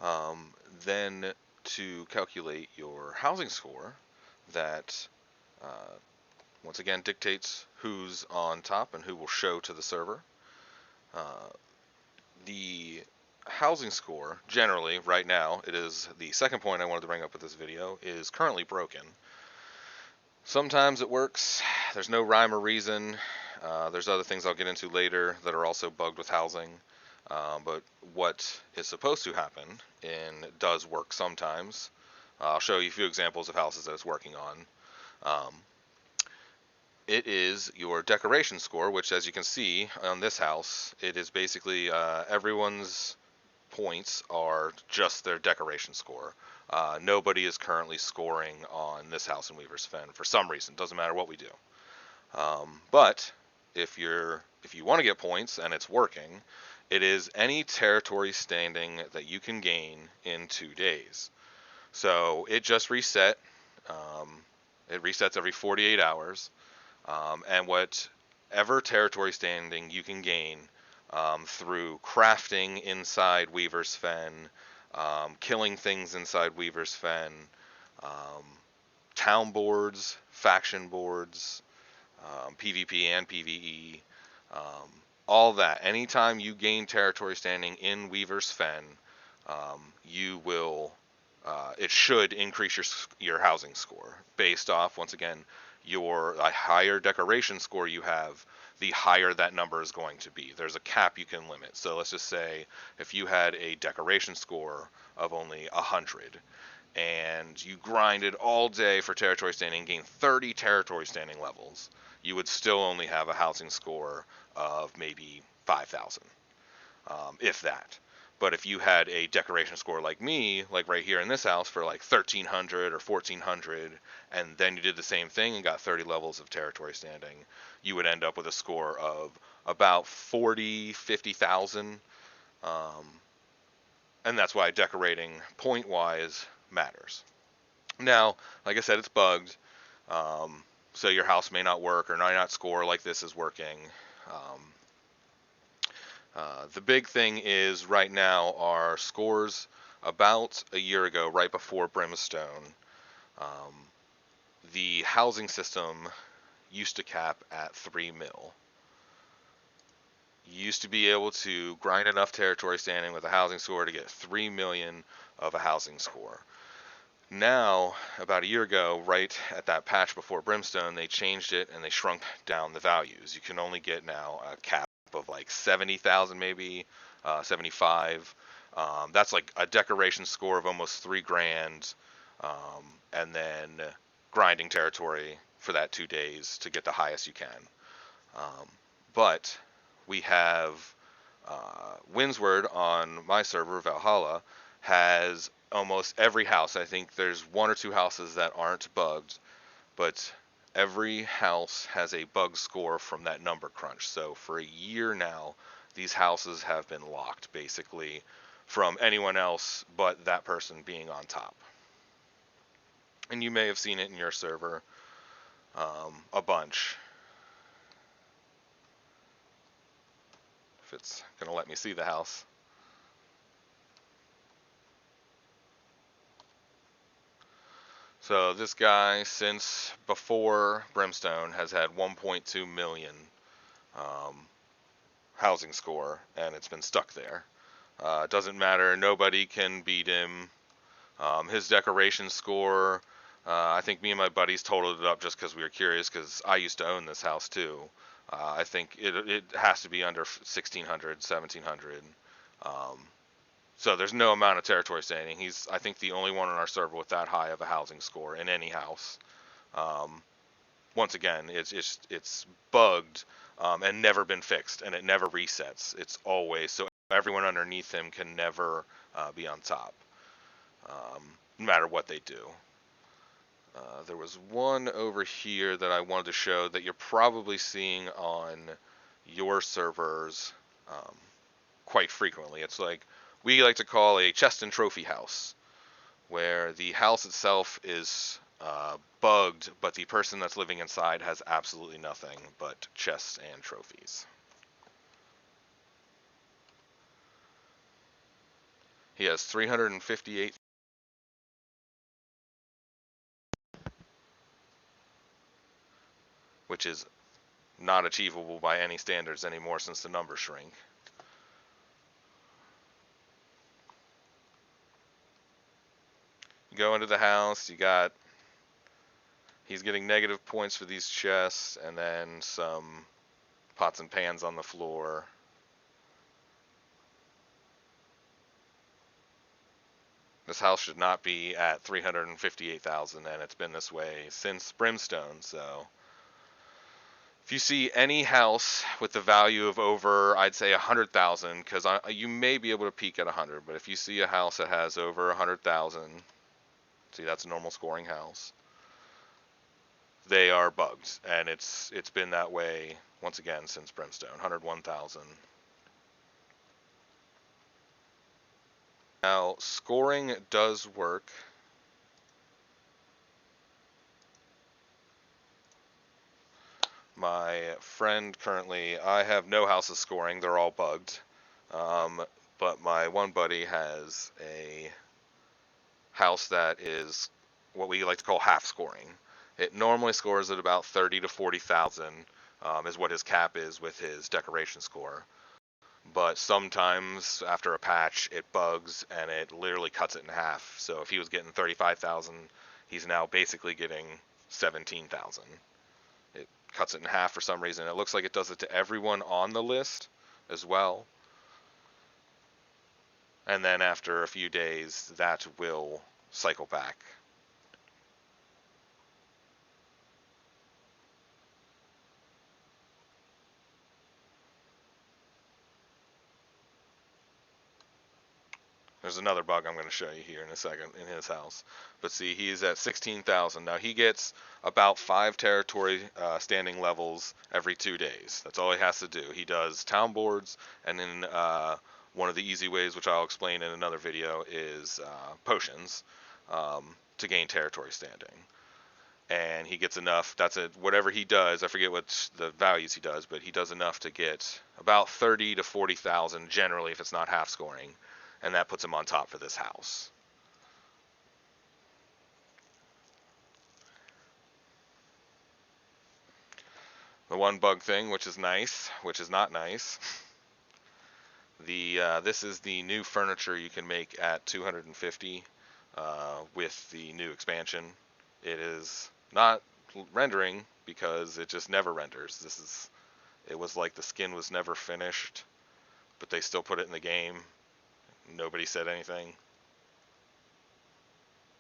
Um, then to calculate your housing score, that once again dictates who's on top and who will show to the server. Uh, the housing score, generally, right now, it is the second point I wanted to bring up with this video, is currently broken. Sometimes it works. There's no rhyme or reason. There's other things I'll get into later that are also bugged with housing. But what is supposed to happen, and does work sometimes, I'll show you a few examples of houses that it's working on. It is your decoration score, which, as you can see on this house, it is basically everyone's points are just their decoration score. Nobody is currently scoring on this house in Weaver's Fen for some reason. Doesn't matter what we do. But if you want to get points and it's working, it is any territory standing that you can gain in 2 days. So it just reset. It resets every 48 hours. And whatever territory standing you can gain through crafting inside Weaver's Fen, killing things inside Weaver's Fen, town boards, faction boards, PvP and PvE, all that. Anytime you gain territory standing in Weaver's Fen, you will. It should increase your housing score based off, once again, your higher decoration score you have, the higher that number is going to be. There's a cap you can limit. So let's just say if you had a decoration score of only 100 and you grinded all day for territory standing, gained 30 territory standing levels, you would still only have a housing score of maybe 5,000, if that. But if you had a decoration score like me, like right here in this house, for like 1,300 or 1,400, and then you did the same thing and got 30 levels of territory standing, you would end up with a score of about 40, 50,000. And that's why decorating point-wise matters. Now, like I said, it's bugged, so your house may not work or may not score like this is working. The big thing is right now our scores about a year ago, right before Brimstone. The housing system used to cap at 3 mil. You used to be able to grind enough territory standing with a housing score to get 3 million of a housing score. Now, about a year ago, right at that patch before Brimstone, they changed it and they shrunk down the values. You can only get now a cap of like 70,000, maybe 75. That's like a decoration score of almost 3 grand, and then grinding territory for that 2 days to get the highest you can. But we have Windsward on my server, Valhalla, has almost every house. I think there's 1 or 2 houses that aren't bugged, but every house has a bug score from that number crunch. So for a year now, these houses have been locked, basically, from anyone else but that person being on top. And you may have seen it in your server a bunch. If it's going to let me see the house. So this guy, since before Brimstone, has had 1.2 million housing score, and it's been stuck there. It doesn't matter. Nobody can beat him. His decoration score, I think me and my buddies totaled it up just because we were curious, because I used to own this house too. I think it has to be under 1,600, 1,700. So there's no amount of territory standing. He's, I think, the only one on our server with that high of a housing score in any house. Once again, it's bugged and never been fixed, and it never resets. It's always, so everyone underneath him can never be on top, no matter what they do. There was one over here that I wanted to show that you're probably seeing on your servers quite frequently. It's like we like to call a chest and trophy house, where the house itself is bugged, but the person that's living inside has absolutely nothing but chests and trophies. He has 358, which is not achievable by any standards anymore since the numbers shrink. You go into the house, he's getting negative points for these chests, and then some pots and pans on the floor. This house should not be at 358,000, and it's been this way since Brimstone, so if you see any house with the value of over, I'd say 100,000, because you may be able to peak at 100, but if you see a house that has over 100,000, see, that's a normal scoring house, they are bugged, and it's been that way once again since Brimstone. 101,000. Now, scoring does work. My friend currently, I have no houses scoring, they're all bugged. But my one buddy has a house that is what we like to call half scoring. It normally scores at about 30 to 40,000, is what his cap is with his decoration score. But sometimes after a patch it bugs and it literally cuts it in half. So if he was getting 35,000, he's now basically getting 17,000. It cuts it in half for some reason. It looks like it does it to everyone on the list as well. And then after a few days, that will cycle back. There's another bug I'm going to show you here in a second in his house. But see, he's at 16,000. Now he gets about 5 territory standing levels every 2 days. That's all he has to do. He does town boards, and then one of the easy ways, which I'll explain in another video, is potions to gain territory standing. And he gets enough, that's it, whatever he does, I forget what the values he does, but he does enough to get about 30 to 40,000 generally if it's not half scoring. And that puts him on top for this house. The one bug thing, which is nice, which is not nice. This is the new furniture you can make at 250 with the new expansion. It is not rendering because it just never renders. It was like the skin was never finished, but they still put it in the game. Nobody said anything.